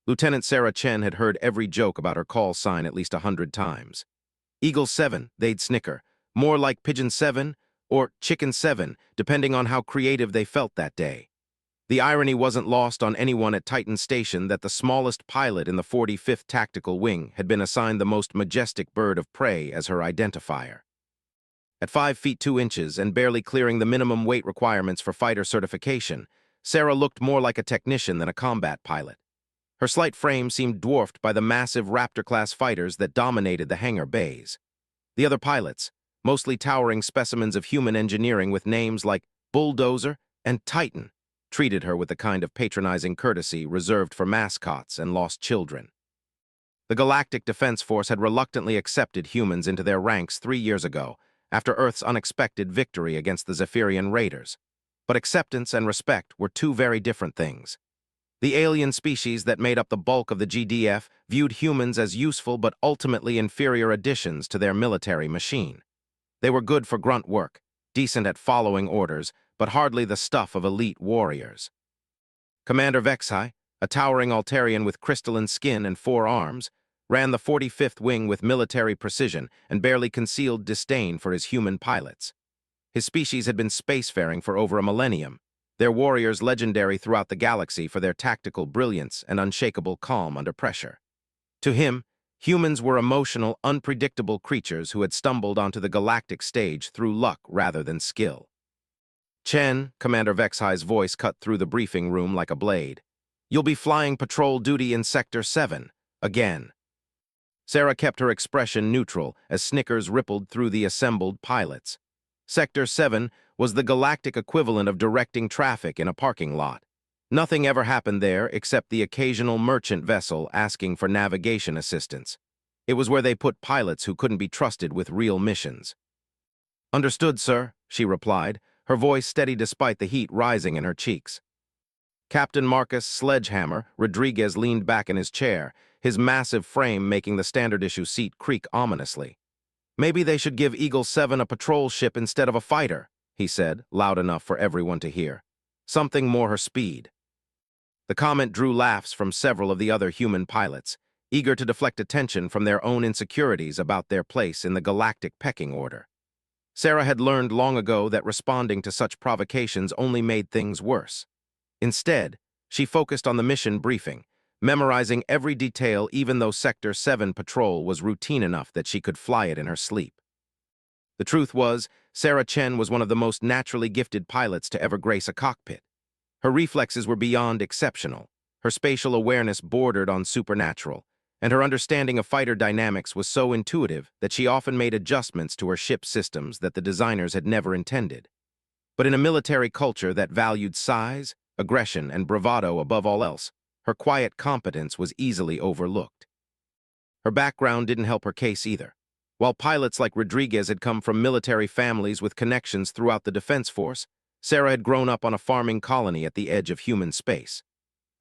Lieutenant Sarah Chen had heard every joke about her call sign at least 100 times. Eagle-7, they'd snicker. More like Pigeon-7 or Chicken-7, depending on how creative they felt that day. The irony wasn't lost on anyone at Titan Station that the smallest pilot in the 45th Tactical Wing had been assigned the most majestic bird of prey as her identifier. At 5 feet 2 inches and barely clearing the minimum weight requirements for fighter certification, Sarah looked more like a technician than a combat pilot. Her slight frame seemed dwarfed by the massive Raptor-class fighters that dominated the hangar bays. The other pilots, mostly towering specimens of human engineering with names like Bulldozer and Titan, treated her with the kind of patronizing courtesy reserved for mascots and lost children. The Galactic Defense Force had reluctantly accepted humans into their ranks 3 years ago, after Earth's unexpected victory against the Zephyrian Raiders. But acceptance and respect were two very different things. The alien species that made up the bulk of the GDF viewed humans as useful but ultimately inferior additions to their military machine. They were good for grunt work, decent at following orders, but hardly the stuff of elite warriors. Commander Vexai, a towering Altarian with crystalline skin and 4 arms, ran the 45th Wing with military precision and barely concealed disdain for his human pilots. His species had been spacefaring for over a millennium, their warriors legendary throughout the galaxy for their tactical brilliance and unshakable calm under pressure. To him, humans were emotional, unpredictable creatures who had stumbled onto the galactic stage through luck rather than skill. Chen, Commander Vexai's voice cut through the briefing room like a blade. You'll be flying patrol duty in Sector 7, again. Sarah kept her expression neutral as snickers rippled through the assembled pilots. Sector 7 was the galactic equivalent of directing traffic in a parking lot. Nothing ever happened there except the occasional merchant vessel asking for navigation assistance. It was where they put pilots who couldn't be trusted with real missions. Understood, sir, she replied, her voice steady despite the heat rising in her cheeks. Captain Marcus Sledgehammer Rodriguez leaned back in his chair, his massive frame making the standard-issue seat creak ominously. Maybe they should give Eagle-7 a patrol ship instead of a fighter, he said, loud enough for everyone to hear. Something more her speed. The comment drew laughs from several of the other human pilots, eager to deflect attention from their own insecurities about their place in the galactic pecking order. Sarah had learned long ago that responding to such provocations only made things worse. Instead, she focused on the mission briefing, memorizing every detail even though Sector 7 patrol was routine enough that she could fly it in her sleep. The truth was, Sarah Chen was one of the most naturally gifted pilots to ever grace a cockpit. Her reflexes were beyond exceptional, her spatial awareness bordered on supernatural, and her understanding of fighter dynamics was so intuitive that she often made adjustments to her ship systems that the designers had never intended. But in a military culture that valued size, aggression, and bravado above all else, her quiet competence was easily overlooked. Her background didn't help her case either. While pilots like Rodriguez had come from military families with connections throughout the Defense Force, Sarah had grown up on a farming colony at the edge of human space.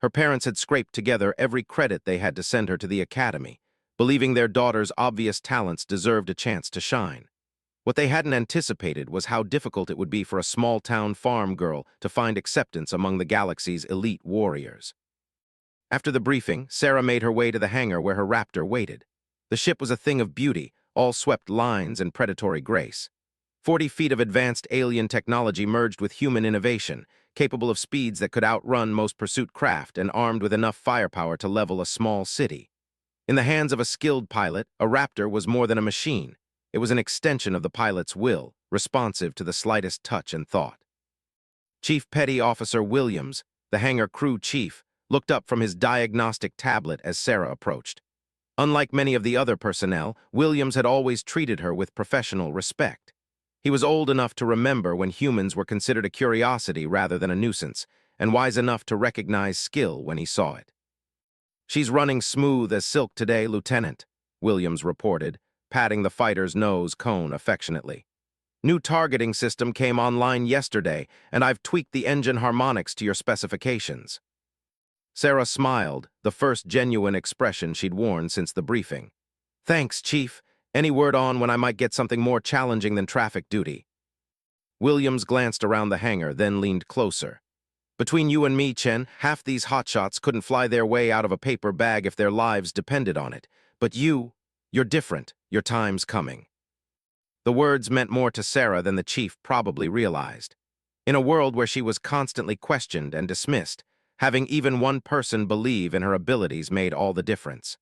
Her parents had scraped together every credit they had to send her to the academy, believing their daughter's obvious talents deserved a chance to shine. What they hadn't anticipated was how difficult it would be for a small-town farm girl to find acceptance among the galaxy's elite warriors. After the briefing, Sarah made her way to the hangar where her Raptor waited. The ship was a thing of beauty, all swept lines and predatory grace. 40 feet of advanced alien technology merged with human innovation, capable of speeds that could outrun most pursuit craft and armed with enough firepower to level a small city. In the hands of a skilled pilot, a Raptor was more than a machine. It was an extension of the pilot's will, responsive to the slightest touch and thought. Chief Petty Officer Williams, the hangar crew chief, looked up from his diagnostic tablet as Sarah approached. Unlike many of the other personnel, Williams had always treated her with professional respect. He was old enough to remember when humans were considered a curiosity rather than a nuisance, and wise enough to recognize skill when he saw it. She's running smooth as silk today, Lieutenant, Williams reported, patting the fighter's nose cone affectionately. New targeting system came online yesterday, and I've tweaked the engine harmonics to your specifications. Sarah smiled, the first genuine expression she'd worn since the briefing. Thanks, Chief. Any word on when I might get something more challenging than traffic duty? Williams glanced around the hangar, then leaned closer. Between you and me, Chen, half these hotshots couldn't fly their way out of a paper bag if their lives depended on it. But you're different. Your time's coming. The words meant more to Sarah than the chief probably realized. In a world where she was constantly questioned and dismissed, having even one person believe in her abilities made all the difference.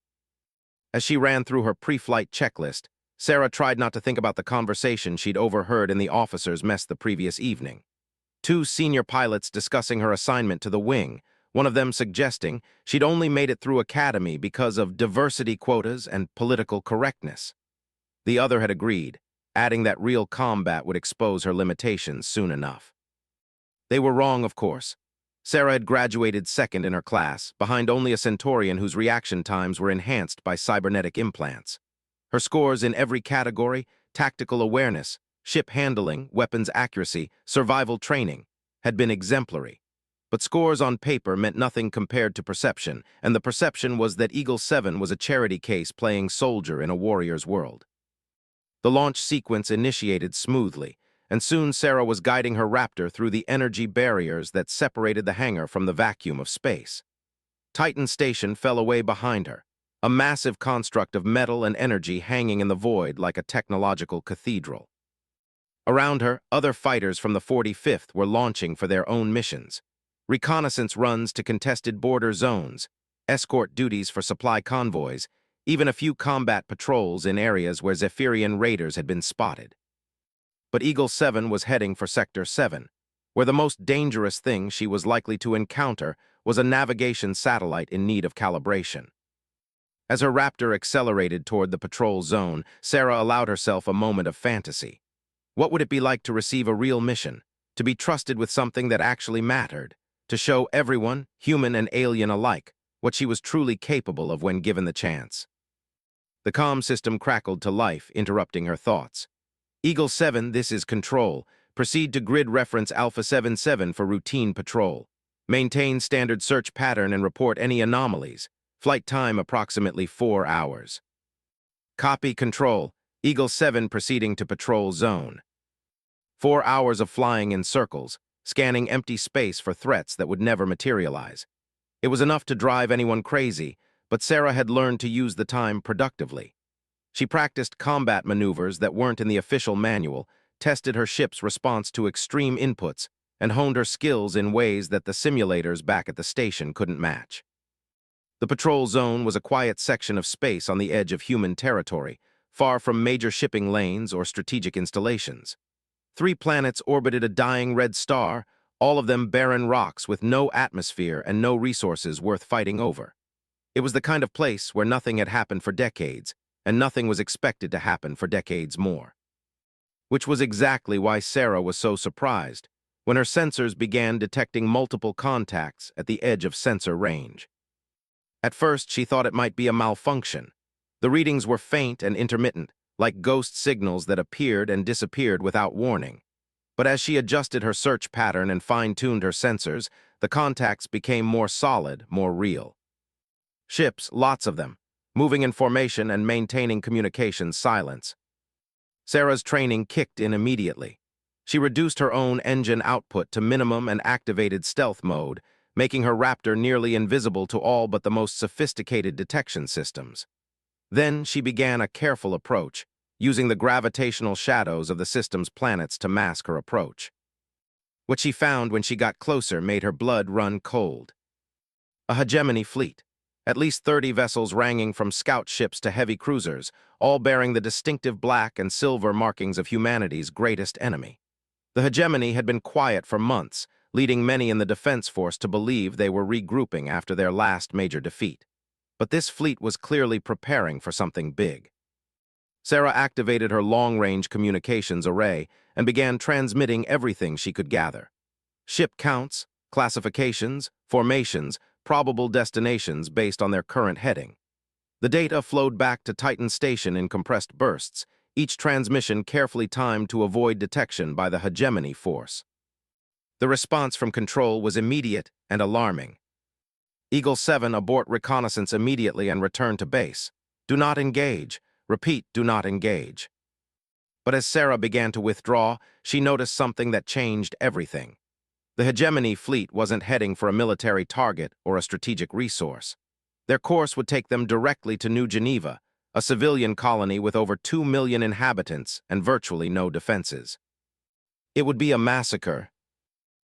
As she ran through her pre-flight checklist, Sarah tried not to think about the conversation she'd overheard in the officers' mess the previous evening. Two senior pilots discussing her assignment to the wing, one of them suggesting she'd only made it through academy because of diversity quotas and political correctness. The other had agreed, adding that real combat would expose her limitations soon enough. They were wrong, of course. Sarah had graduated second in her class, behind only a Centaurian whose reaction times were enhanced by cybernetic implants. Her scores in every category, tactical awareness, ship handling, weapons accuracy, survival training, had been exemplary. But scores on paper meant nothing compared to perception, and the perception was that Eagle-7 was a charity case playing soldier in a warrior's world. The launch sequence initiated smoothly, and soon Sarah was guiding her Raptor through the energy barriers that separated the hangar from the vacuum of space. Titan Station fell away behind her, a massive construct of metal and energy hanging in the void like a technological cathedral. Around her, other fighters from the 45th were launching for their own missions. Reconnaissance runs to contested border zones, escort duties for supply convoys, even a few combat patrols in areas where Zephyrian raiders had been spotted. But Eagle-7 was heading for Sector 7, where the most dangerous thing she was likely to encounter was a navigation satellite in need of calibration. As her Raptor accelerated toward the patrol zone, Sarah allowed herself a moment of fantasy. What would it be like to receive a real mission, to be trusted with something that actually mattered, to show everyone, human and alien alike, what she was truly capable of when given the chance? The comm system crackled to life, interrupting her thoughts. Eagle-7, this is Control. Proceed to grid reference Alpha 77 for routine patrol. Maintain standard search pattern and report any anomalies. Flight time approximately 4 hours. Copy, Control. Eagle-7 proceeding to patrol zone. 4 hours of flying in circles, scanning empty space for threats that would never materialize. It was enough to drive anyone crazy, but Sarah had learned to use the time productively. She practiced combat maneuvers that weren't in the official manual, tested her ship's response to extreme inputs, and honed her skills in ways that the simulators back at the station couldn't match. The patrol zone was a quiet section of space on the edge of human territory, far from major shipping lanes or strategic installations. 3 planets orbited a dying red star, all of them barren rocks with no atmosphere and no resources worth fighting over. It was the kind of place where nothing had happened for decades, and nothing was expected to happen for decades more. Which was exactly why Sarah was so surprised when her sensors began detecting multiple contacts at the edge of sensor range. At first, she thought it might be a malfunction. The readings were faint and intermittent, like ghost signals that appeared and disappeared without warning. But as she adjusted her search pattern and fine-tuned her sensors, the contacts became more solid, more real. Ships, lots of them, moving in formation and maintaining communication silence. Sarah's training kicked in immediately. She reduced her own engine output to minimum and activated stealth mode, making her Raptor nearly invisible to all but the most sophisticated detection systems. Then she began a careful approach, using the gravitational shadows of the system's planets to mask her approach. What she found when she got closer made her blood run cold. A hegemony fleet. At least 30 vessels ranging from scout ships to heavy cruisers, all bearing the distinctive black and silver markings of humanity's greatest enemy. The hegemony had been quiet for months, leading many in the defense force to believe they were regrouping after their last major defeat. But this fleet was clearly preparing for something big. Sarah activated her long-range communications array and began transmitting everything she could gather. Ship counts, classifications, formations, probable destinations based on their current heading. The data flowed back to Titan Station in compressed bursts, each transmission carefully timed to avoid detection by the hegemony force. The response from Control was immediate and alarming. Eagle-7, abort reconnaissance immediately and return to base. Do not engage. Repeat, do not engage. But as Sarah began to withdraw, she noticed something that changed everything. The hegemony fleet wasn't heading for a military target or a strategic resource. Their course would take them directly to New Geneva, a civilian colony with over 2 million inhabitants and virtually no defenses. It would be a massacre.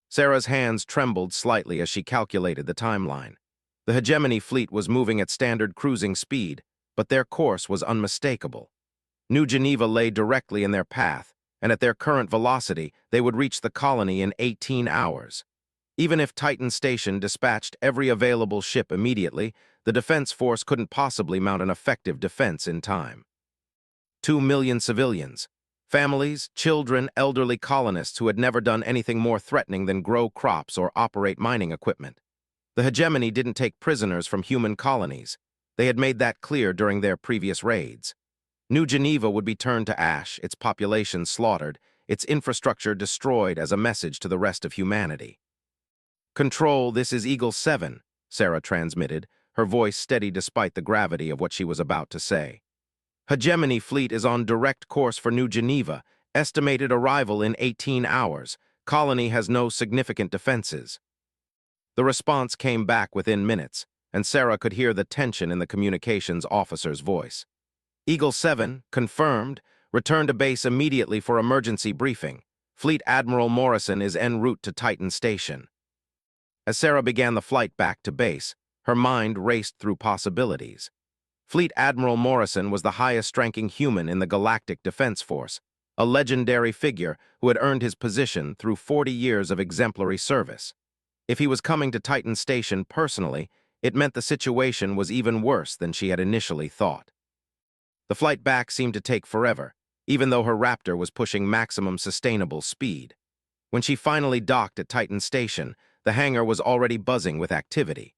Sarah's hands trembled slightly as she calculated the timeline. The hegemony fleet was moving at standard cruising speed, but their course was unmistakable. New Geneva lay directly in their path, and at their current velocity, they would reach the colony in 18 hours. Even if Titan Station dispatched every available ship immediately, the defense force couldn't possibly mount an effective defense in time. 2 million civilians, families, children, elderly colonists who had never done anything more threatening than grow crops or operate mining equipment. The hegemony didn't take prisoners from human colonies. They had made that clear during their previous raids. New Geneva would be turned to ash, its population slaughtered, its infrastructure destroyed as a message to the rest of humanity. "Control, this is Eagle-7, Sarah transmitted, her voice steady despite the gravity of what she was about to say. "Hegemony fleet is on direct course for New Geneva, estimated arrival in 18 hours. Colony has no significant defenses." The response came back within minutes, and Sarah could hear the tension in the communications officer's voice. "Eagle-7, confirmed. Return to base immediately for emergency briefing. Fleet Admiral Morrison is en route to Titan Station." As Sarah began the flight back to base, her mind raced through possibilities. Fleet Admiral Morrison was the highest-ranking human in the Galactic Defense Force, a legendary figure who had earned his position through 40 years of exemplary service. If he was coming to Titan Station personally, it meant the situation was even worse than she had initially thought. The flight back seemed to take forever, even though her Raptor was pushing maximum sustainable speed. When she finally docked at Titan Station, the hangar was already buzzing with activity.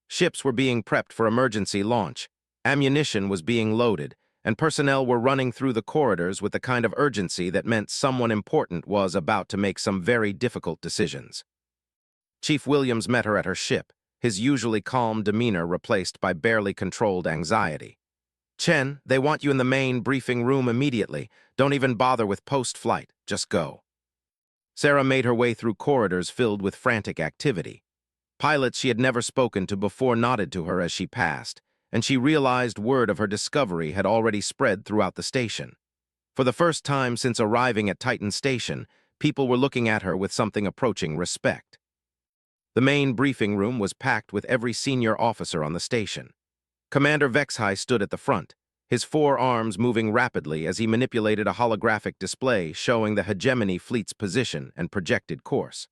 Ships were being prepped for emergency launch, ammunition was being loaded, and personnel were running through the corridors with the kind of urgency that meant someone important was about to make some very difficult decisions. Chief Williams met her at her ship, his usually calm demeanor replaced by barely controlled anxiety. "Chen, they want you in the main briefing room immediately. Don't even bother with post-flight, just go." Sarah made her way through corridors filled with frantic activity. Pilots she had never spoken to before nodded to her as she passed, and she realized word of her discovery had already spread throughout the station. For the first time since arriving at Titan Station, people were looking at her with something approaching respect. The main briefing room was packed with every senior officer on the station. Commander Vexhai stood at the front, his 4 arms moving rapidly as he manipulated a holographic display showing the hegemony fleet's position and projected course.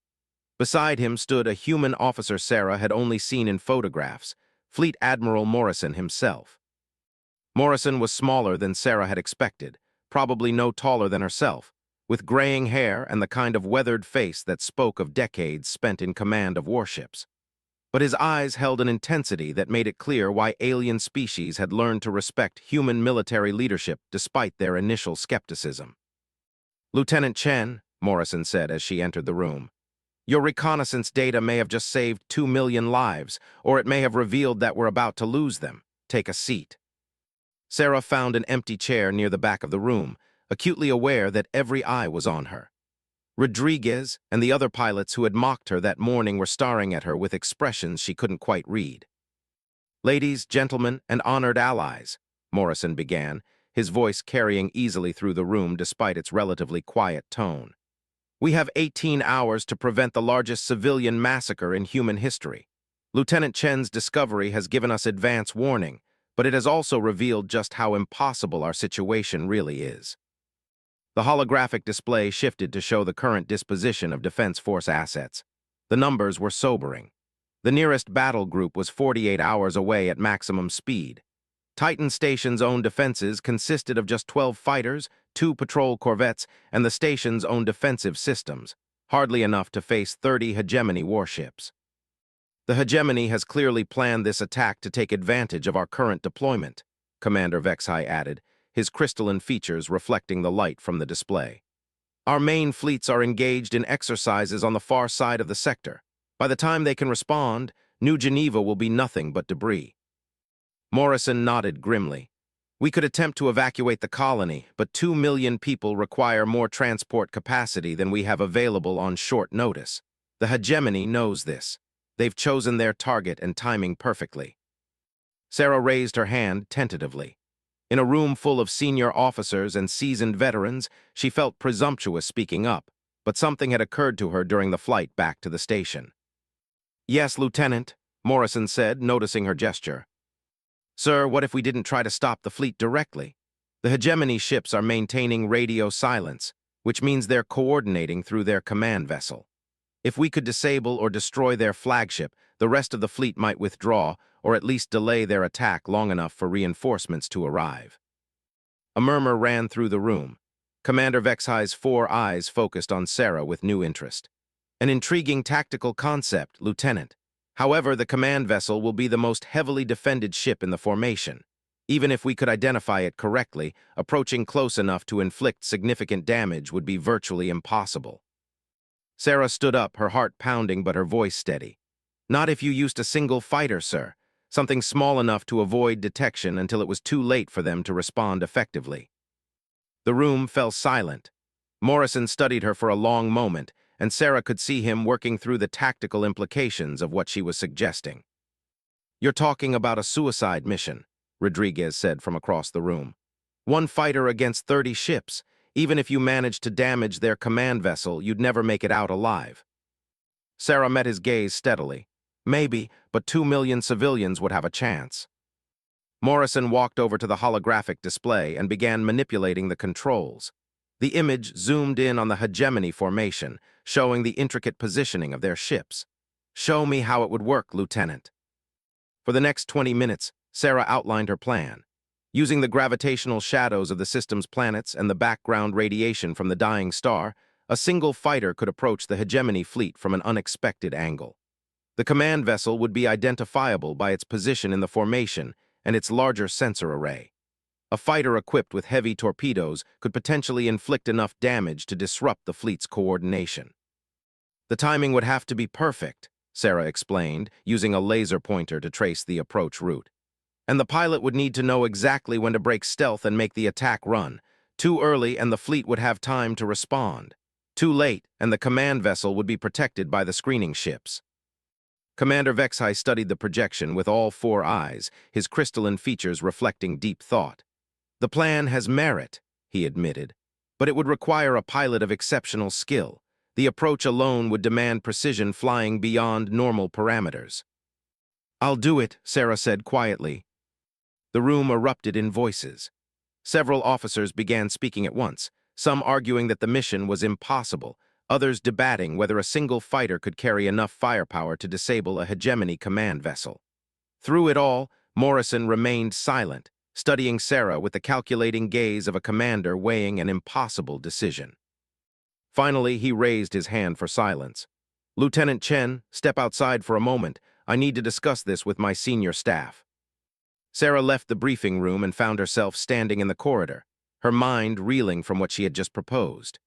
Beside him stood a human officer Sarah had only seen in photographs, Fleet Admiral Morrison himself. Morrison was smaller than Sarah had expected, probably no taller than herself, with graying hair and the kind of weathered face that spoke of decades spent in command of warships. But his eyes held an intensity that made it clear why alien species had learned to respect human military leadership despite their initial skepticism. "Lieutenant Chen," Morrison said as she entered the room, "your reconnaissance data may have just saved 2 million lives, or it may have revealed that we're about to lose them. Take a seat." Sarah found an empty chair near the back of the room, acutely aware that every eye was on her. Rodriguez and the other pilots who had mocked her that morning were staring at her with expressions she couldn't quite read. "Ladies, gentlemen, and honored allies," Morrison began, his voice carrying easily through the room despite its relatively quiet tone. "We have 18 hours to prevent the largest civilian massacre in human history. Lieutenant Chen's discovery has given us advance warning, but it has also revealed just how impossible our situation really is." The holographic display shifted to show the current disposition of Defense Force assets. The numbers were sobering. The nearest battle group was 48 hours away at maximum speed. Titan Station's own defenses consisted of just 12 fighters, 2 patrol corvettes, and the station's own defensive systems, hardly enough to face 30 hegemony warships. "The hegemony has clearly planned this attack to take advantage of our current deployment," Commander Vexhai added, his crystalline features reflecting the light from the display. "Our main fleets are engaged in exercises on the far side of the sector. By the time they can respond, New Geneva will be nothing but debris." Morrison nodded grimly. "We could attempt to evacuate the colony, but 2 million people require more transport capacity than we have available on short notice. The hegemony knows this. They've chosen their target and timing perfectly. Sarah raised her hand tentatively. In a room full of senior officers and seasoned veterans, she felt presumptuous speaking up, but something had occurred to her during the flight back to the station. "Yes, Lieutenant," Morrison said, noticing her gesture. "Sir, what if we didn't try to stop the fleet directly? The hegemony ships are maintaining radio silence, which means they're coordinating through their command vessel. If we could disable or destroy their flagship, the rest of the fleet might withdraw, or at least delay their attack long enough for reinforcements to arrive." A murmur ran through the room. Commander Vexhi's 4 eyes focused on Sarah with new interest. "An intriguing tactical concept, Lieutenant. However, the command vessel will be the most heavily defended ship in the formation. Even if we could identify it correctly, approaching close enough to inflict significant damage would be virtually impossible." Sarah stood up, her heart pounding but her voice steady. "Not if you used a single fighter, sir. Something small enough to avoid detection until it was too late for them to respond effectively." The room fell silent. Morrison studied her for a long moment, and Sarah could see him working through the tactical implications of what she was suggesting. "You're talking about a suicide mission," Rodriguez said from across the room. "One fighter against 30 ships. Even if you managed to damage their command vessel, you'd never make it out alive." Sarah met his gaze steadily. "Maybe, but 2 million civilians would have a chance." Morrison walked over to the holographic display and began manipulating the controls. The image zoomed in on the hegemony formation, showing the intricate positioning of their ships. "Show me how it would work, Lieutenant." For the next 20 minutes, Sarah outlined her plan. Using the gravitational shadows of the system's planets and the background radiation from the dying star, a single fighter could approach the hegemony fleet from an unexpected angle. The command vessel would be identifiable by its position in the formation and its larger sensor array. A fighter equipped with heavy torpedoes could potentially inflict enough damage to disrupt the fleet's coordination. "The timing would have to be perfect," Sarah explained, using a laser pointer to trace the approach route. "And the pilot would need to know exactly when to break stealth and make the attack run. Too early and the fleet would have time to respond. Too late and the command vessel would be protected by the screening ships." Commander Vexhi studied the projection with all 4 eyes, his crystalline features reflecting deep thought. "The plan has merit," he admitted, "but it would require a pilot of exceptional skill. The approach alone would demand precision flying beyond normal parameters." "I'll do it," Sarah said quietly. The room erupted in voices. Several officers began speaking at once, some arguing that the mission was impossible, others debating whether a single fighter could carry enough firepower to disable a hegemony command vessel. Through it all, Morrison remained silent, studying Sarah with the calculating gaze of a commander weighing an impossible decision. Finally, he raised his hand for silence. "Lieutenant Chen, step outside for a moment. I need to discuss this with my senior staff." Sarah left the briefing room and found herself standing in the corridor, her mind reeling from what she had just proposed.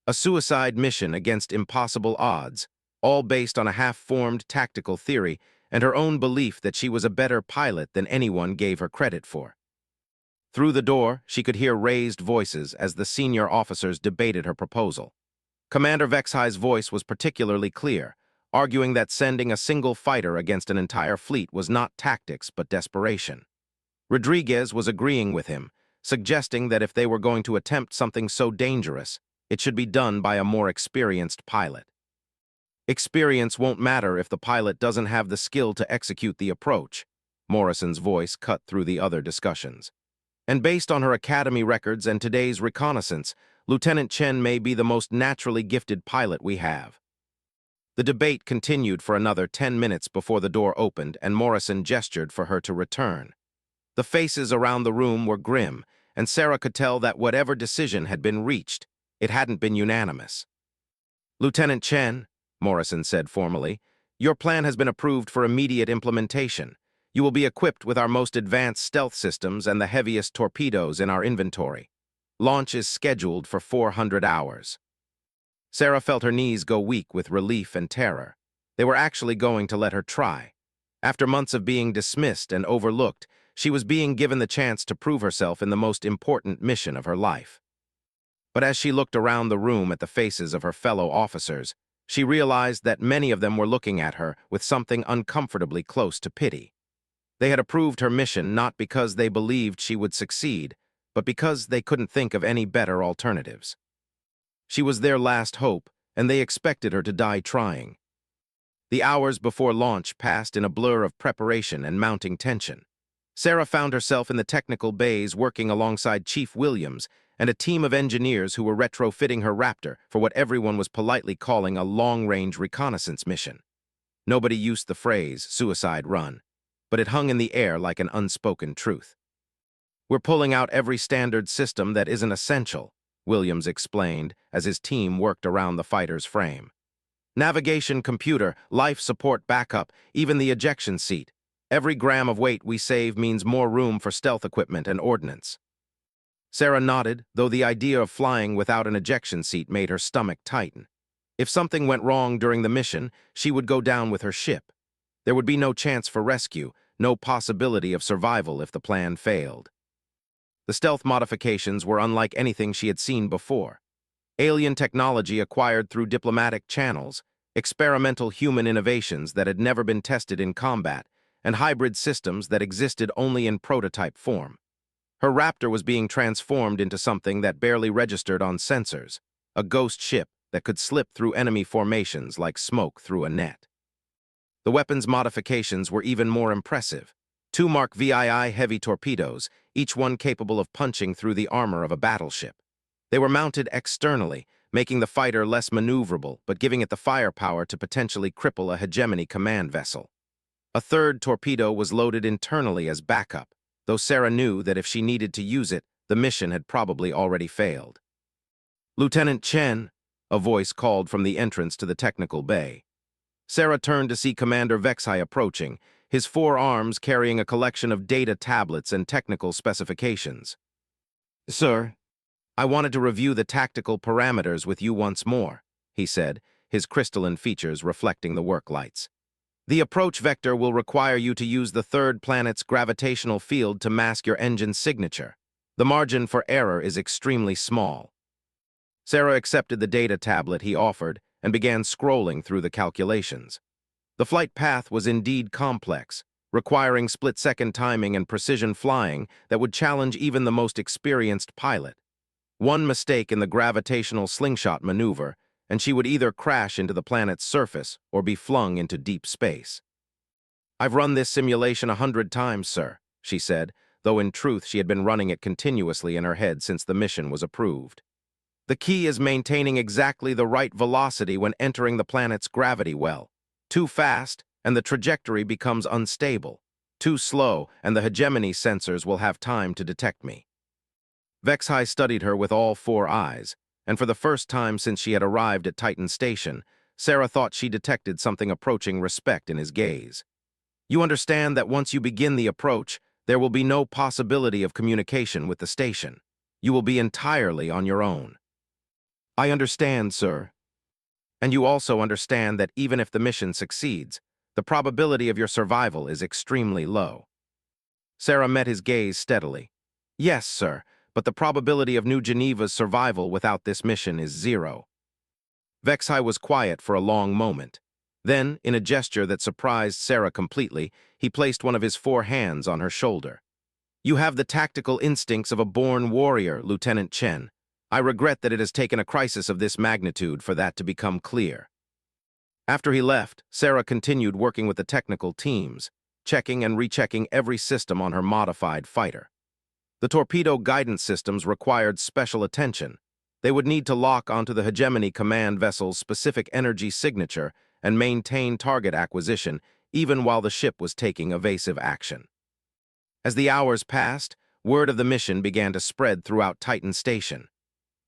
A suicide mission against impossible odds, all based on a half-formed tactical theory and her own belief that she was a better pilot than anyone gave her credit for. Through the door, she could hear raised voices as the senior officers debated her proposal. Commander Vexhi's voice was particularly clear, arguing that sending a single fighter against an entire fleet was not tactics but desperation. Rodriguez was agreeing with him, suggesting that if they were going to attempt something so dangerous, it should be done by a more experienced pilot. "Experience won't matter if the pilot doesn't have the skill to execute the approach," Morrison's voice cut through the other discussions. "And based on her academy records and today's reconnaissance, Lieutenant Chen may be the most naturally gifted pilot we have." The debate continued for another 10 minutes before the door opened and Morrison gestured for her to return. The faces around the room were grim, and Sarah could tell that whatever decision had been reached, it hadn't been unanimous. "Lieutenant Chen," Morrison said formally, "your plan has been approved for immediate implementation. You will be equipped with our most advanced stealth systems and the heaviest torpedoes in our inventory. Launch is scheduled for 400 hours. Sarah felt her knees go weak with relief and terror. They were actually going to let her try. After months of being dismissed and overlooked, she was being given the chance to prove herself in the most important mission of her life. But as she looked around the room at the faces of her fellow officers, She realized that many of them were looking at her with something uncomfortably close to pity. They had approved her mission not because they believed she would succeed, but because they couldn't think of any better alternatives. She was their last hope, and they expected her to die trying. The hours before launch passed in a blur of preparation and mounting tension. Sarah found herself in the technical bays working alongside Chief Williams and a team of engineers who were retrofitting her Raptor for what everyone was politely calling a long-range reconnaissance mission. Nobody used the phrase suicide run, but it hung in the air like an unspoken truth. "We're pulling out every standard system that isn't essential," Williams explained as his team worked around the fighter's frame. "Navigation, computer, life support backup, even the ejection seat. Every gram of weight we save means more room for stealth equipment and ordnance." Sarah nodded, though the idea of flying without an ejection seat made her stomach tighten. If something went wrong during the mission, she would go down with her ship. There would be no chance for rescue, no possibility of survival if the plan failed. The stealth modifications were unlike anything she had seen before. Alien technology acquired through diplomatic channels, experimental human innovations that had never been tested in combat, and hybrid systems that existed only in prototype form. Her Raptor was being transformed into something that barely registered on sensors, a ghost ship that could slip through enemy formations like smoke through a net. The weapons modifications were even more impressive. 2 Mark VII heavy torpedoes, each one capable of punching through the armor of a battleship. They were mounted externally, making the fighter less maneuverable but giving it the firepower to potentially cripple a hegemony command vessel. A 3rd torpedo was loaded internally as backup, though Sarah knew that if she needed to use it, the mission had probably already failed. "Lieutenant Chen," a voice called from the entrance to the technical bay. Sarah turned to see Commander Vexai approaching, his 4 arms carrying a collection of data tablets and technical specifications. "Sir, I wanted to review the tactical parameters with you once more," he said, his crystalline features reflecting the work lights. "The approach vector will require you to use the 3rd planet's gravitational field to mask your engine's signature. The margin for error is extremely small." Sarah accepted the data tablet he offered and began scrolling through the calculations. The flight path was indeed complex, requiring split-second timing and precision flying that would challenge even the most experienced pilot. One mistake in the gravitational slingshot maneuver, and she would either crash into the planet's surface or be flung into deep space. "I've run this simulation 100 times, sir," she said, though in truth she had been running it continuously in her head since the mission was approved. "The key is maintaining exactly the right velocity when entering the planet's gravity well. Too fast, and the trajectory becomes unstable. Too slow, and the hegemony sensors will have time to detect me." Vexai studied her with all 4 eyes, and for the first time since she had arrived at Titan Station, Sarah thought she detected something approaching respect in his gaze. "You understand that once you begin the approach, there will be no possibility of communication with the station. You will be entirely on your own." "I understand, sir. And you also understand that even if the mission succeeds, the probability of your survival is extremely low." Sarah met his gaze steadily. "Yes, sir, but the probability of New Geneva's survival without this mission is 0. Vexai was quiet for a long moment. Then, in a gesture that surprised Sarah completely, he placed one of his 4 hands on her shoulder. "You have the tactical instincts of a born warrior, Lieutenant Chen. I regret that it has taken a crisis of this magnitude for that to become clear." After he left, Sarah continued working with the technical teams, checking and rechecking every system on her modified fighter. The torpedo guidance systems required special attention. They would need to lock onto the hegemony command vessel's specific energy signature and maintain target acquisition even while the ship was taking evasive action. As the hours passed, word of the mission began to spread throughout Titan Station.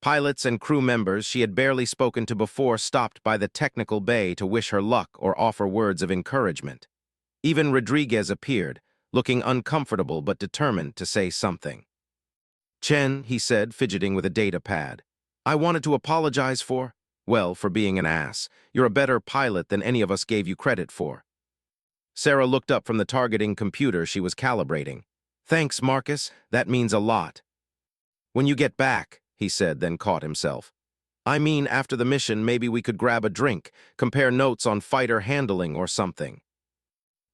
Pilots and crew members she had barely spoken to before stopped by the technical bay to wish her luck or offer words of encouragement. Even Rodriguez appeared, looking uncomfortable but determined to say something. "Chen," he said, fidgeting with a data pad, "I wanted to apologize for being an ass. You're a better pilot than any of us gave you credit for." Sarah looked up from the targeting computer she was calibrating. "Thanks, Marcus. That means a lot." "When you get back," he said, then caught himself. I mean, after the mission, maybe we could grab a drink, compare notes on fighter handling or something.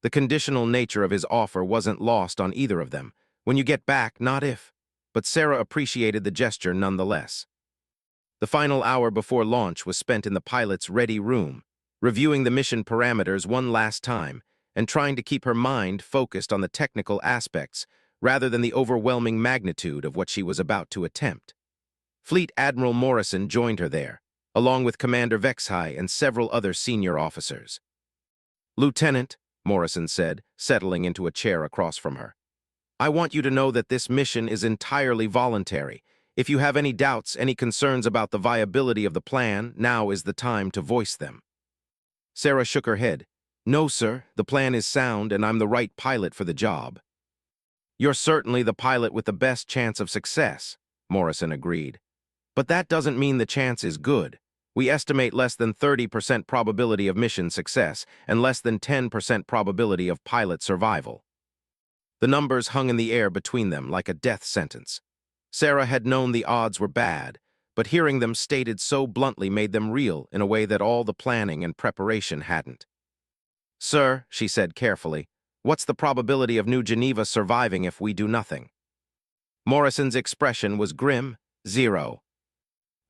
The conditional nature of his offer wasn't lost on either of them. When you get back, not if. But Sarah appreciated the gesture nonetheless. The final hour before launch was spent in the pilot's ready room, reviewing the mission parameters one last time and trying to keep her mind focused on the technical aspects rather than the overwhelming magnitude of what she was about to attempt. Fleet Admiral Morrison joined her there, along with Commander Vexhai and several other senior officers. "Lieutenant," Morrison said, settling into a chair across from her, "I want you to know that this mission is entirely voluntary. If you have any doubts, any concerns about the viability of the plan, now is the time to voice them." Sarah shook her head. "No, sir, the plan is sound and I'm the right pilot for the job." "You're certainly the pilot with the best chance of success," Morrison agreed. "But that doesn't mean the chance is good. We estimate less than 30% probability of mission success and less than 10% probability of pilot survival." The numbers hung in the air between them like a death sentence. Sarah had known the odds were bad, but hearing them stated so bluntly made them real in a way that all the planning and preparation hadn't. "Sir," she said carefully, "what's the probability of New Geneva surviving if we do nothing?" Morrison's expression was grim. 0.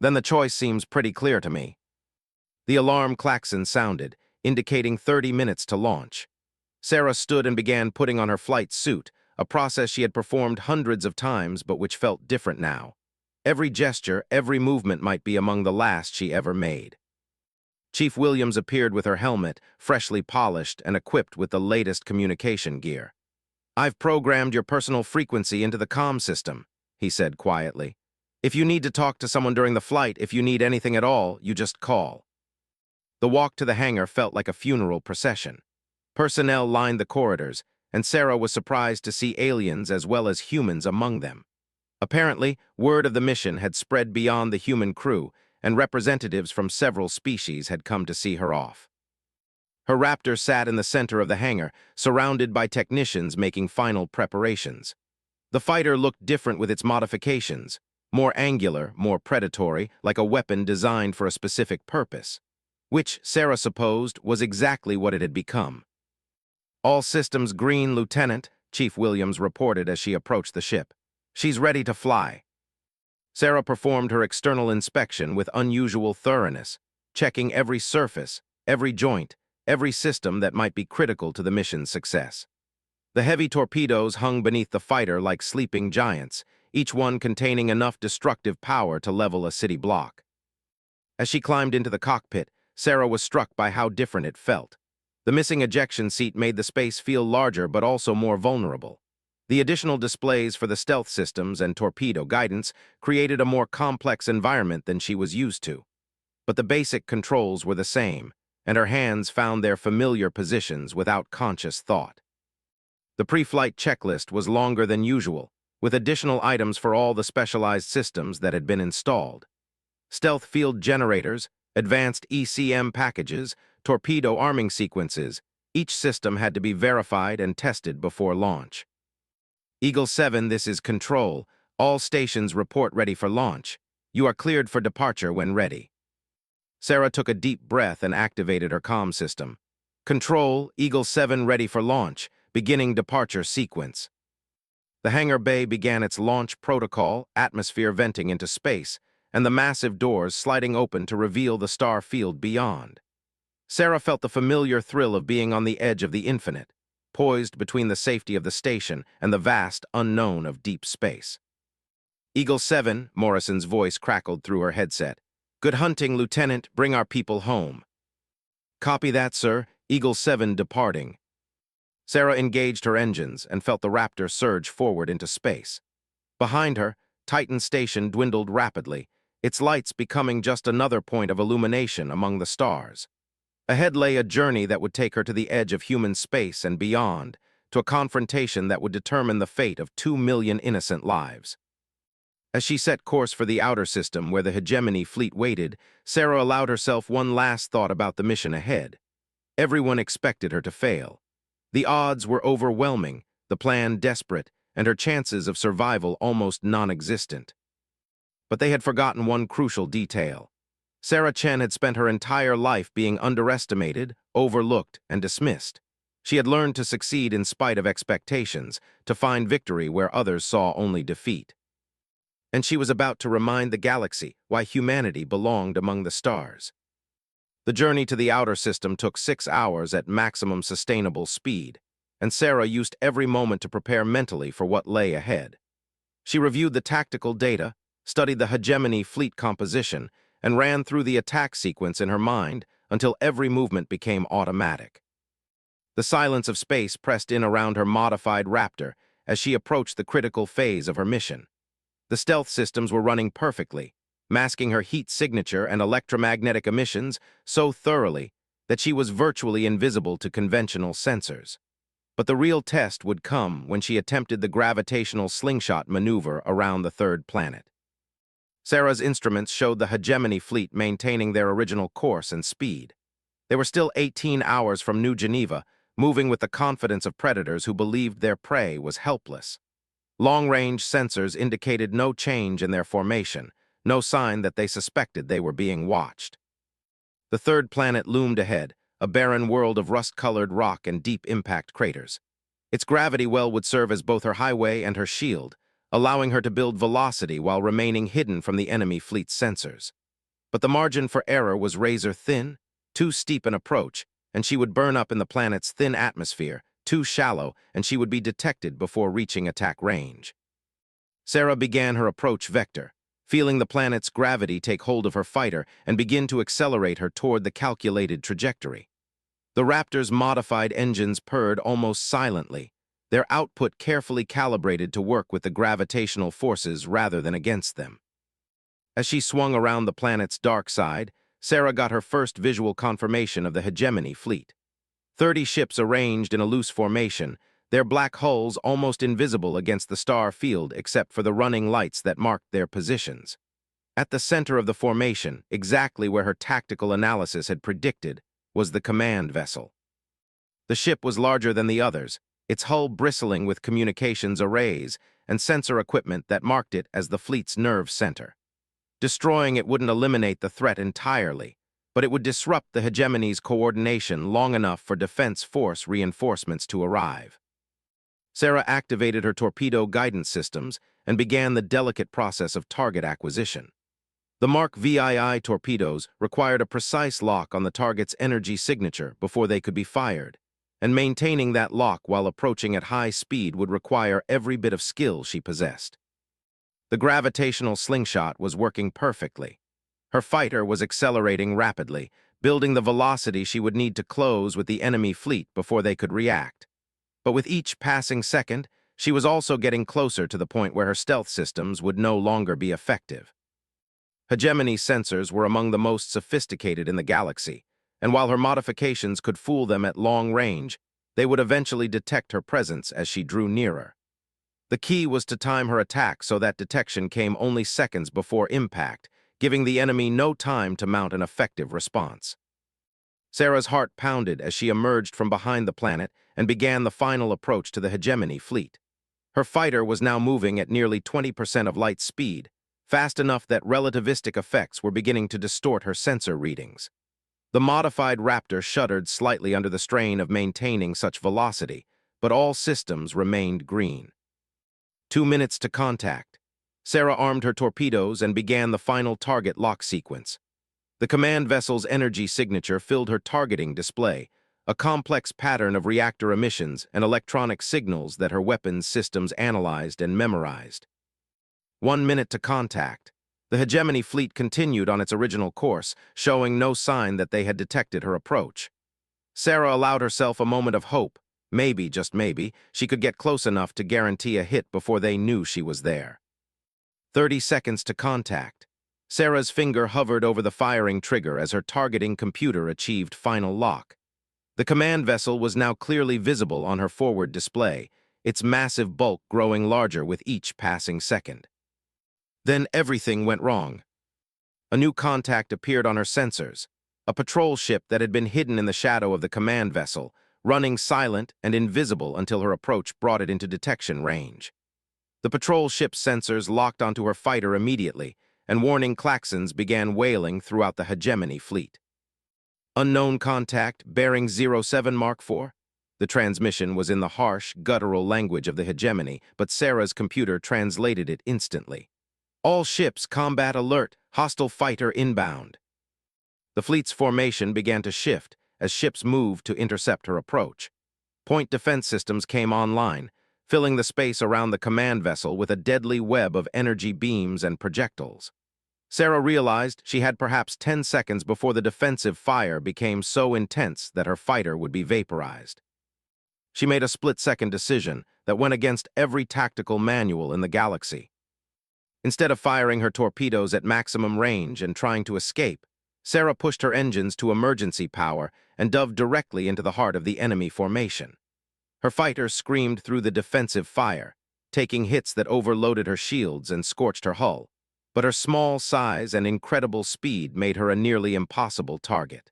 "Then the choice seems pretty clear to me." The alarm klaxon sounded, indicating 30 minutes to launch. Sarah stood and began putting on her flight suit, a process she had performed hundreds of times but which felt different now. Every gesture, every movement might be among the last she ever made. Chief Williams appeared with her helmet, freshly polished and equipped with the latest communication gear. "I've programmed your personal frequency into the comm system," he said quietly. "If you need to talk to someone during the flight, if you need anything at all, you just call." The walk to the hangar felt like a funeral procession. Personnel lined the corridors, and Sarah was surprised to see aliens as well as humans among them. Apparently, word of the mission had spread beyond the human crew, and representatives from several species had come to see her off. Her Raptor sat in the center of the hangar, surrounded by technicians making final preparations. The fighter looked different with its modifications, more angular, more predatory, like a weapon designed for a specific purpose, which, Sarah supposed, was exactly what it had become. "All systems green, Lieutenant," Chief Williams reported as she approached the ship. "She's ready to fly." Sarah performed her external inspection with unusual thoroughness, checking every surface, every joint, every system that might be critical to the mission's success. The heavy torpedoes hung beneath the fighter like sleeping giants, each one containing enough destructive power to level a city block. As she climbed into the cockpit, Sarah was struck by how different it felt. The missing ejection seat made the space feel larger but also more vulnerable. The additional displays for the stealth systems and torpedo guidance created a more complex environment than she was used to. But the basic controls were the same, and her hands found their familiar positions without conscious thought. The pre-flight checklist was longer than usual, with additional items for all the specialized systems that had been installed. Stealth field generators, advanced ECM packages, torpedo arming sequences, each system had to be verified and tested before launch. "Eagle-7, this is Control. All stations report ready for launch. You are cleared for departure when ready." Sarah took a deep breath and activated her comm system. "Control, Eagle-7 ready for launch, beginning departure sequence." The hangar bay began its launch protocol, atmosphere venting into space, and the massive doors sliding open to reveal the star field beyond. Sarah felt the familiar thrill of being on the edge of the infinite, poised between the safety of the station and the vast unknown of deep space. "Eagle-7, Morrison's voice crackled through her headset. "Good hunting, Lieutenant. Bring our people home." "Copy that, sir. Eagle-7 departing." Sarah engaged her engines and felt the Raptor surge forward into space. Behind her, Titan Station dwindled rapidly, its lights becoming just another point of illumination among the stars. Ahead lay a journey that would take her to the edge of human space and beyond, to a confrontation that would determine the fate of 2 million innocent lives. As she set course for the outer system where the hegemony fleet waited, Sarah allowed herself one last thought about the mission ahead. Everyone expected her to fail. The odds were overwhelming, the plan desperate, and her chances of survival almost non-existent. But they had forgotten one crucial detail. Sarah Chen had spent her entire life being underestimated, overlooked, and dismissed. She had learned to succeed in spite of expectations, to find victory where others saw only defeat. And she was about to remind the galaxy why humanity belonged among the stars. The journey to the outer system took 6 hours at maximum sustainable speed, and Sarah used every moment to prepare mentally for what lay ahead. She reviewed the tactical data, studied the hegemony fleet composition, and ran through the attack sequence in her mind until every movement became automatic. The silence of space pressed in around her modified Raptor as she approached the critical phase of her mission. The stealth systems were running perfectly, masking her heat signature and electromagnetic emissions so thoroughly that she was virtually invisible to conventional sensors. But the real test would come when she attempted the gravitational slingshot maneuver around the third planet. Sarah's instruments showed the hegemony fleet maintaining their original course and speed. They were still 18 hours from New Geneva, moving with the confidence of predators who believed their prey was helpless. Long-range sensors indicated no change in their formation, no sign that they suspected they were being watched. The third planet loomed ahead, a barren world of rust-colored rock and deep impact craters. Its gravity well would serve as both her highway and her shield, allowing her to build velocity while remaining hidden from the enemy fleet's sensors. But the margin for error was razor-thin, too steep an approach, and she would burn up in the planet's thin atmosphere, too shallow, and she would be detected before reaching attack range. Sarah began her approach vector, feeling the planet's gravity take hold of her fighter and begin to accelerate her toward the calculated trajectory. The Raptor's modified engines purred almost silently, their output carefully calibrated to work with the gravitational forces rather than against them. As she swung around the planet's dark side, Sarah got her first visual confirmation of the hegemony fleet. 30 ships arranged in a loose formation, their black hulls almost invisible against the star field except for the running lights that marked their positions. At the center of the formation, exactly where her tactical analysis had predicted, was the command vessel. The ship was larger than the others, its hull bristling with communications arrays and sensor equipment that marked it as the fleet's nerve center. Destroying it wouldn't eliminate the threat entirely, but it would disrupt the hegemony's coordination long enough for Defense Force reinforcements to arrive. Sarah activated her torpedo guidance systems and began the delicate process of target acquisition. The Mark VII torpedoes required a precise lock on the target's energy signature before they could be fired, and maintaining that lock while approaching at high speed would require every bit of skill she possessed. The gravitational slingshot was working perfectly. Her fighter was accelerating rapidly, building the velocity she would need to close with the enemy fleet before they could react. But with each passing second, she was also getting closer to the point where her stealth systems would no longer be effective. Hegemony sensors were among the most sophisticated in the galaxy, and while her modifications could fool them at long range, they would eventually detect her presence as she drew nearer. The key was to time her attack so that detection came only seconds before impact, giving the enemy no time to mount an effective response. Sarah's heart pounded as she emerged from behind the planet and began the final approach to the hegemony fleet. Her fighter was now moving at nearly 20% of light speed, fast enough that relativistic effects were beginning to distort her sensor readings. The modified Raptor shuddered slightly under the strain of maintaining such velocity, but all systems remained green. 2 minutes to contact. Sarah armed her torpedoes and began the final target lock sequence. The command vessel's energy signature filled her targeting display, a complex pattern of reactor emissions and electronic signals that her weapons systems analyzed and memorized. 1 minute to contact. The hegemony fleet continued on its original course, showing no sign that they had detected her approach. Sarah allowed herself a moment of hope. Maybe, just maybe, she could get close enough to guarantee a hit before they knew she was there. 30 seconds to contact. Sarah's finger hovered over the firing trigger as her targeting computer achieved final lock. The command vessel was now clearly visible on her forward display, its massive bulk growing larger with each passing second. Then everything went wrong. A new contact appeared on her sensors, a patrol ship that had been hidden in the shadow of the command vessel, running silent and invisible until her approach brought it into detection range. The patrol ship's sensors locked onto her fighter immediately, and warning klaxons began wailing throughout the hegemony fleet. Unknown contact, bearing 07 Mark IV. The transmission was in the harsh, guttural language of the hegemony, but Sarah's computer translated it instantly. All ships, combat alert, hostile fighter inbound. The fleet's formation began to shift as ships moved to intercept her approach. Point defense systems came online, filling the space around the command vessel with a deadly web of energy beams and projectiles. Sarah realized she had perhaps 10 seconds before the defensive fire became so intense that her fighter would be vaporized. She made a split-second decision that went against every tactical manual in the galaxy. Instead of firing her torpedoes at maximum range and trying to escape, Sarah pushed her engines to emergency power and dove directly into the heart of the enemy formation. Her fighter screamed through the defensive fire, taking hits that overloaded her shields and scorched her hull, but her small size and incredible speed made her a nearly impossible target.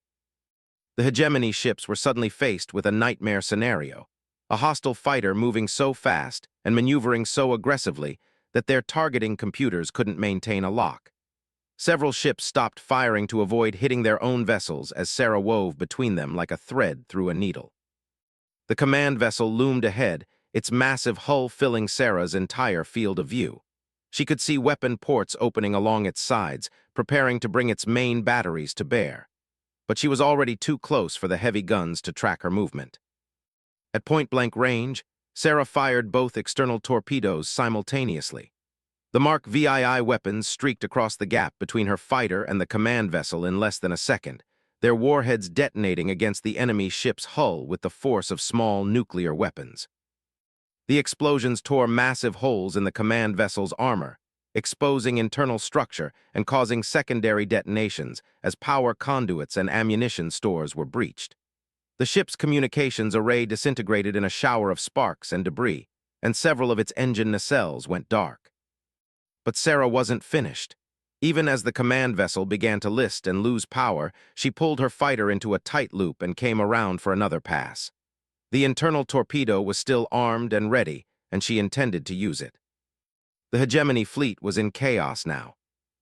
The hegemony ships were suddenly faced with a nightmare scenario, a hostile fighter moving so fast and maneuvering so aggressively that their targeting computers couldn't maintain a lock. Several ships stopped firing to avoid hitting their own vessels as Sarah wove between them like a thread through a needle. The command vessel loomed ahead, its massive hull filling Sarah's entire field of view. She could see weapon ports opening along its sides, preparing to bring its main batteries to bear. But she was already too close for the heavy guns to track her movement. At point-blank range, Sarah fired both external torpedoes simultaneously. The Mark VII weapons streaked across the gap between her fighter and the command vessel in less than a second, their warheads detonating against the enemy ship's hull with the force of small nuclear weapons. The explosions tore massive holes in the command vessel's armor, exposing internal structure and causing secondary detonations as power conduits and ammunition stores were breached. The ship's communications array disintegrated in a shower of sparks and debris, and several of its engine nacelles went dark. But Sarah wasn't finished. Even as the command vessel began to list and lose power, she pulled her fighter into a tight loop and came around for another pass. The internal torpedo was still armed and ready, and she intended to use it. The hegemony fleet was in chaos now.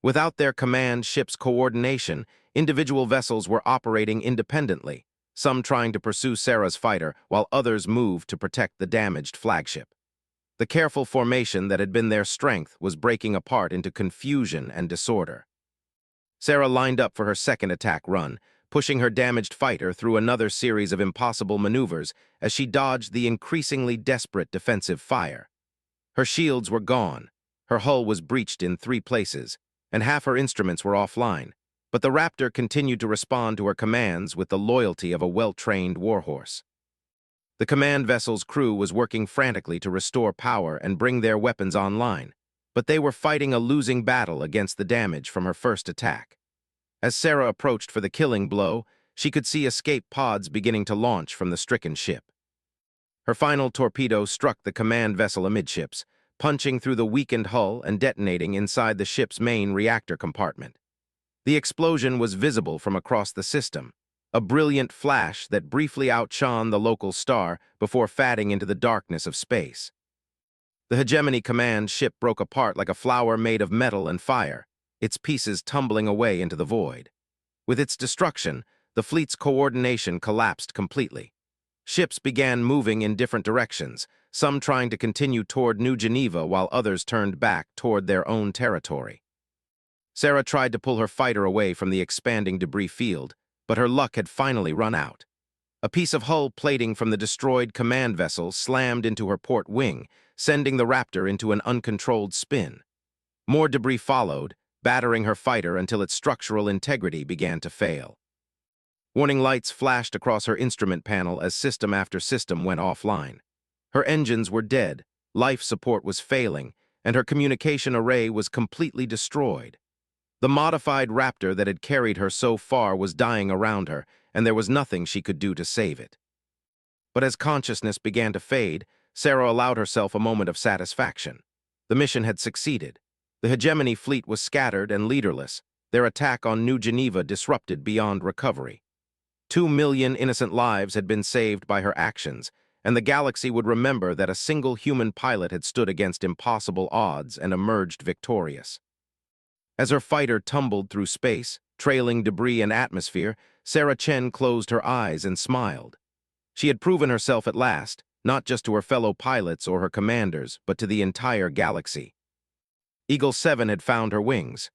Without their command ship's coordination, individual vessels were operating independently, some trying to pursue Sarah's fighter while others moved to protect the damaged flagship. The careful formation that had been their strength was breaking apart into confusion and disorder. Sarah lined up for her second attack run, pushing her damaged fighter through another series of impossible maneuvers as she dodged the increasingly desperate defensive fire. Her shields were gone, her hull was breached in 3 places, and half her instruments were offline, but the Raptor continued to respond to her commands with the loyalty of a well-trained warhorse. The command vessel's crew was working frantically to restore power and bring their weapons online, but they were fighting a losing battle against the damage from her first attack. As Sarah approached for the killing blow, she could see escape pods beginning to launch from the stricken ship. Her final torpedo struck the command vessel amidships, punching through the weakened hull and detonating inside the ship's main reactor compartment. The explosion was visible from across the system, a brilliant flash that briefly outshone the local star before fading into the darkness of space. The Hegemony Command ship broke apart like a flower made of metal and fire, its pieces tumbling away into the void. With its destruction, the fleet's coordination collapsed completely. Ships began moving in different directions, some trying to continue toward New Geneva while others turned back toward their own territory. Sarah tried to pull her fighter away from the expanding debris field, but her luck had finally run out. A piece of hull plating from the destroyed command vessel slammed into her port wing, sending the Raptor into an uncontrolled spin. More debris followed, battering her fighter until its structural integrity began to fail. Warning lights flashed across her instrument panel as system after system went offline. Her engines were dead, life support was failing, and her communication array was completely destroyed. The modified Raptor that had carried her so far was dying around her, and there was nothing she could do to save it. But as consciousness began to fade, Sarah allowed herself a moment of satisfaction. The mission had succeeded. The Hegemony fleet was scattered and leaderless, their attack on New Geneva disrupted beyond recovery. 2 million innocent lives had been saved by her actions, and the galaxy would remember that a single human pilot had stood against impossible odds and emerged victorious. As her fighter tumbled through space, trailing debris and atmosphere, Sarah Chen closed her eyes and smiled. She had proven herself at last, not just to her fellow pilots or her commanders, but to the entire galaxy. Eagle-7 had found her wings.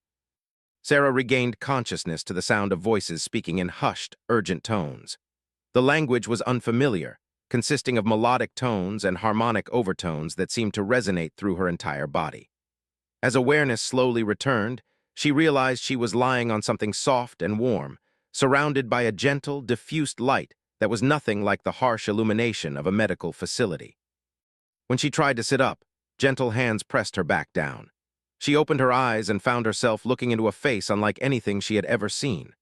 Sarah regained consciousness to the sound of voices speaking in hushed, urgent tones. The language was unfamiliar, consisting of melodic tones and harmonic overtones that seemed to resonate through her entire body. As awareness slowly returned, she realized she was lying on something soft and warm, surrounded by a gentle, diffused light that was nothing like the harsh illumination of a medical facility. When she tried to sit up, gentle hands pressed her back down. She opened her eyes and found herself looking into a face unlike anything she had ever seen.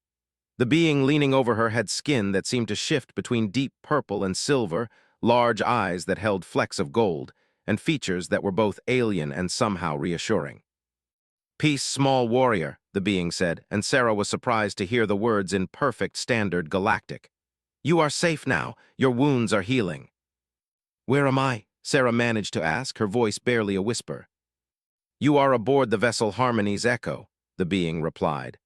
The being leaning over her had skin that seemed to shift between deep purple and silver, large eyes that held flecks of gold, and features that were both alien and somehow reassuring. "Peace, small warrior," the being said, and Sarah was surprised to hear the words in perfect standard galactic. "You are safe now. Your wounds are healing." "Where am I?" Sarah managed to ask, her voice barely a whisper. "You are aboard the vessel Harmony's Echo," the being replied.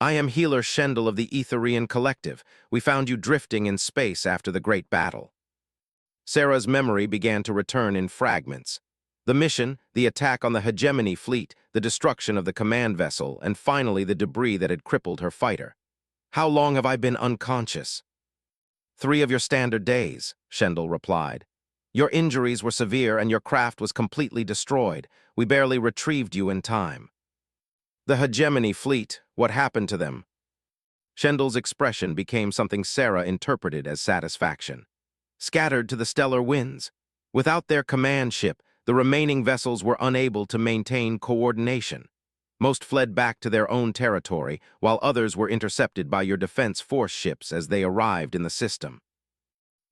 "I am Healer Shendel of the Etherian Collective. We found you drifting in space after the great battle." Sarah's memory began to return in fragments. The mission, the attack on the Hegemony fleet, the destruction of the command vessel, and finally the debris that had crippled her fighter. "How long have I been unconscious?" "3 of your standard days," Shendel replied. "Your injuries were severe and your craft was completely destroyed. We barely retrieved you in time." "The Hegemony fleet, what happened to them?" Shendel's expression became something Sarah interpreted as satisfaction. "Scattered to the stellar winds. Without their command ship, the remaining vessels were unable to maintain coordination. Most fled back to their own territory, while others were intercepted by your defense force ships as they arrived in the system."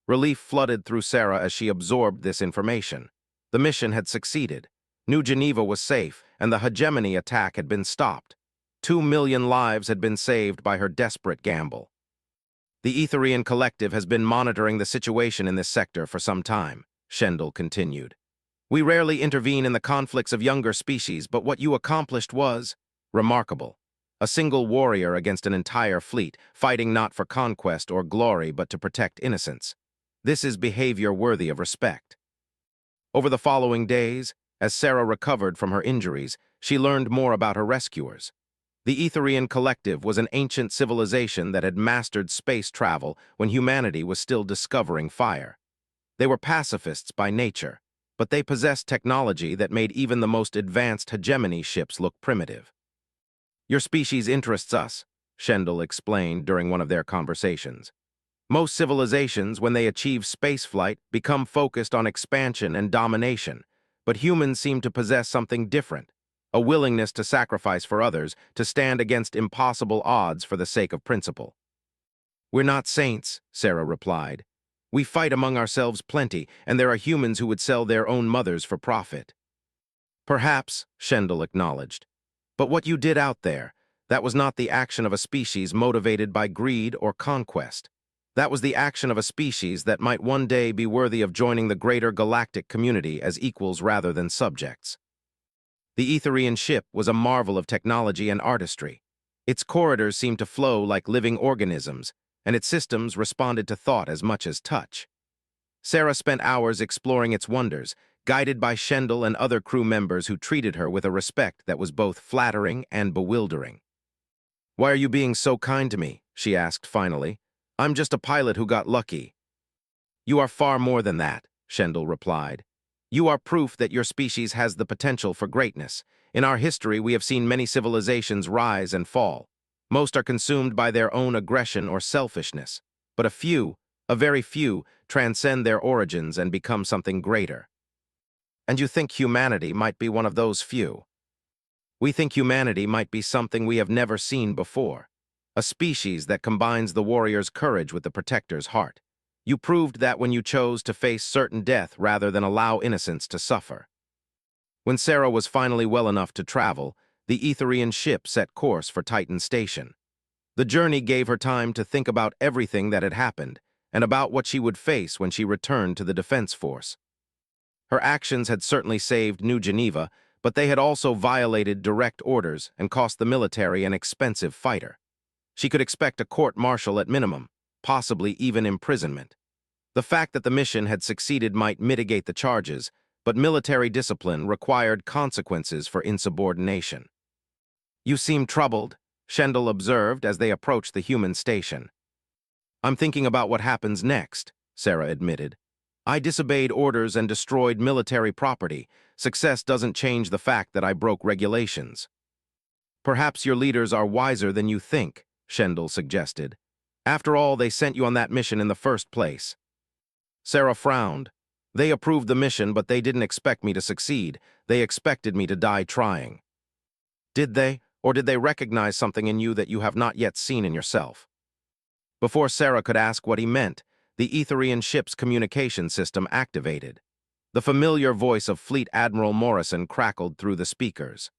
Relief flooded through Sarah as she absorbed this information. The mission had succeeded. New Geneva was safe, and the Hegemony attack had been stopped. 2 million lives had been saved by her desperate gamble. "The Etherian Collective has been monitoring the situation in this sector for some time," Shendel continued. "We rarely intervene in the conflicts of younger species, but what you accomplished was remarkable. A single warrior against an entire fleet, fighting not for conquest or glory but to protect innocence. This is behavior worthy of respect." Over the following days, as Sarah recovered from her injuries, she learned more about her rescuers. The Etherian Collective was an ancient civilization that had mastered space travel when humanity was still discovering fire. They were pacifists by nature, but they possessed technology that made even the most advanced Hegemony ships look primitive. "Your species interests us," Shendel explained during one of their conversations. "Most civilizations, when they achieve spaceflight, become focused on expansion and domination, but humans seem to possess something different, a willingness to sacrifice for others, to stand against impossible odds for the sake of principle." "We're not saints," Sarah replied. "We fight among ourselves plenty, and there are humans who would sell their own mothers for profit." "Perhaps," Shendel acknowledged. "But what you did out there, that was not the action of a species motivated by greed or conquest. That was the action of a species that might one day be worthy of joining the greater galactic community as equals rather than subjects." The Etherian ship was a marvel of technology and artistry. Its corridors seemed to flow like living organisms, and its systems responded to thought as much as touch. Sarah spent hours exploring its wonders, guided by Shendel and other crew members who treated her with a respect that was both flattering and bewildering. "Why are you being so kind to me?" she asked finally. "I'm just a pilot who got lucky." "You are far more than that," Shendel replied. "You are proof that your species has the potential for greatness. In our history, we have seen many civilizations rise and fall. Most are consumed by their own aggression or selfishness, but a very few, transcend their origins and become something greater. And you think humanity might be one of those few? We think humanity might be something we have never seen before, a species that combines the warrior's courage with the protector's heart. You proved that when you chose to face certain death rather than allow innocence to suffer." When Sarah was finally well enough to travel, the Etherian ship set course for Titan Station. The journey gave her time to think about everything that had happened, and about what she would face when she returned to the Defense Force. Her actions had certainly saved New Geneva, but they had also violated direct orders and cost the military an expensive fighter. She could expect a court-martial at minimum, possibly even imprisonment. The fact that the mission had succeeded might mitigate the charges, but military discipline required consequences for insubordination. "You seem troubled," Schendel observed as they approached the human station. "I'm thinking about what happens next," Sarah admitted. "I disobeyed orders and destroyed military property. Success doesn't change the fact that I broke regulations." "Perhaps your leaders are wiser than you think," Schendel suggested. "After all, they sent you on that mission in the first place." Sarah frowned. "They approved the mission, but they didn't expect me to succeed. They expected me to die trying." "Did they, or did they recognize something in you that you have not yet seen in yourself?" Before Sarah could ask what he meant, the Etherian ship's communication system activated. The familiar voice of Fleet Admiral Morrison crackled through the speakers.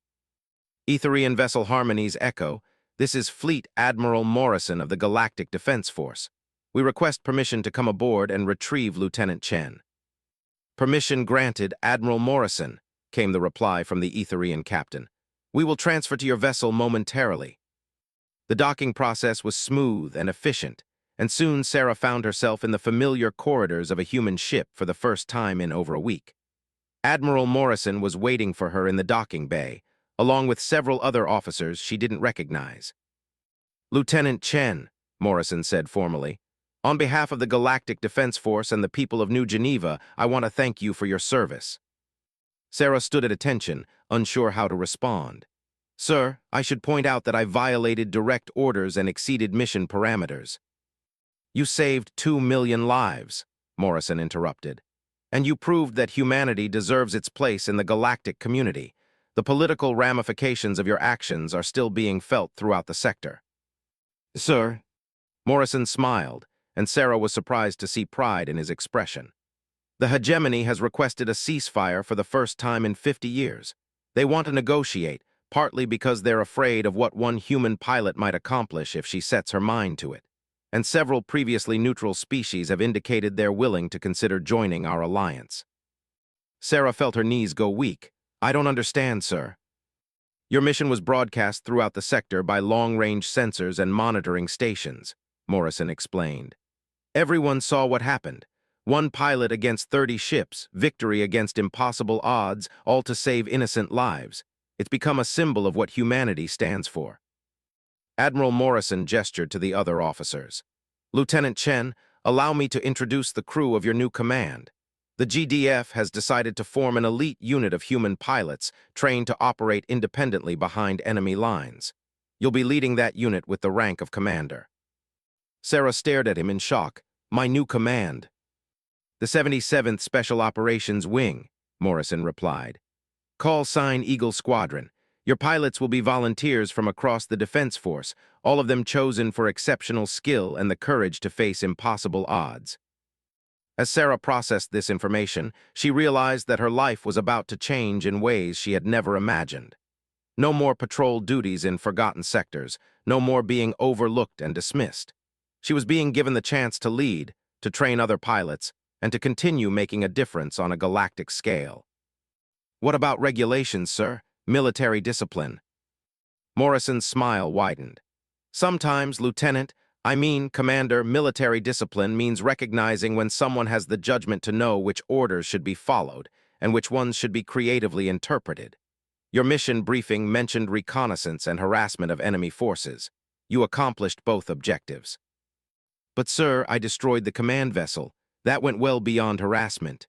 "Etherian Vessel Harmony's Echo, this is Fleet Admiral Morrison of the Galactic Defense Force. We request permission to come aboard and retrieve Lieutenant Chen." "Permission granted, Admiral Morrison," came the reply from the Etherian captain. "We will transfer to your vessel momentarily." The docking process was smooth and efficient, and soon Sarah found herself in the familiar corridors of a human ship for the first time in over a week. Admiral Morrison was waiting for her in the docking bay, along with several other officers she didn't recognize. "Lieutenant Chen," Morrison said formally, "on behalf of the Galactic Defense Force and the people of New Geneva, I want to thank you for your service." Sarah stood at attention, unsure how to respond. "Sir, I should point out that I violated direct orders and exceeded mission parameters." "You saved 2 million lives," Morrison interrupted. "And you proved that humanity deserves its place in the galactic community. The political ramifications of your actions are still being felt throughout the sector." "Sir?" Morrison smiled, and Sarah was surprised to see pride in his expression. "The hegemony has requested a ceasefire for the first time in 50 years. They want to negotiate, partly because they're afraid of what one human pilot might accomplish if she sets her mind to it. And several previously neutral species have indicated they're willing to consider joining our alliance." Sarah felt her knees go weak. "I don't understand, sir." "Your mission was broadcast throughout the sector by long-range sensors and monitoring stations," Morrison explained. "Everyone saw what happened. One pilot against 30 ships, victory against impossible odds, all to save innocent lives. It's become a symbol of what humanity stands for." Admiral Morrison gestured to the other officers. "Lieutenant Chen, allow me to introduce the crew of your new command. The GDF has decided to form an elite unit of human pilots trained to operate independently behind enemy lines. You'll be leading that unit with the rank of commander." Sarah stared at him in shock. "My new command?" "The 77th Special Operations Wing," Morrison replied. "Call sign Eagle Squadron. Your pilots will be volunteers from across the Defense Force, all of them chosen for exceptional skill and the courage to face impossible odds." As Sarah processed this information, she realized that her life was about to change in ways she had never imagined. No more patrol duties in forgotten sectors, no more being overlooked and dismissed. She was being given the chance to lead, to train other pilots, and to continue making a difference on a galactic scale. "What about regulations, sir? Military discipline?" Morrison's smile widened. "Sometimes, Lieutenant, Commander, military discipline means recognizing when someone has the judgment to know which orders should be followed and which ones should be creatively interpreted. Your mission briefing mentioned reconnaissance and harassment of enemy forces. You accomplished both objectives." "But, sir, I destroyed the command vessel. That went well beyond harassment."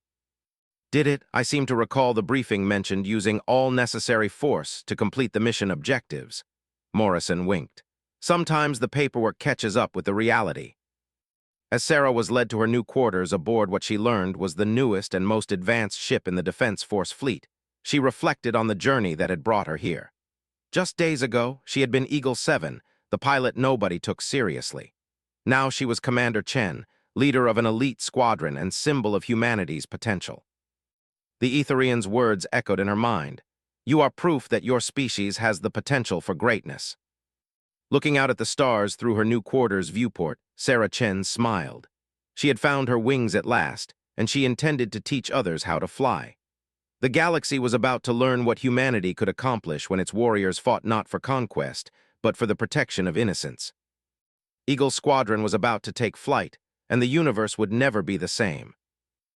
"Did it? I seem to recall the briefing mentioned using all necessary force to complete the mission objectives." Morrison winked. "Sometimes the paperwork catches up with the reality." As Sarah was led to her new quarters aboard what she learned was the newest and most advanced ship in the Defense Force fleet, she reflected on the journey that had brought her here. Just days ago, she had been Eagle-7, the pilot nobody took seriously. Now she was Commander Chen, leader of an elite squadron and symbol of humanity's potential. The Etherian's words echoed in her mind. "You are proof that your species has the potential for greatness." Looking out at the stars through her new quarters viewport, Sarah Chen smiled. She had found her wings at last, and she intended to teach others how to fly. The galaxy was about to learn what humanity could accomplish when its warriors fought not for conquest, but for the protection of innocence. Eagle Squadron was about to take flight, and the universe would never be the same.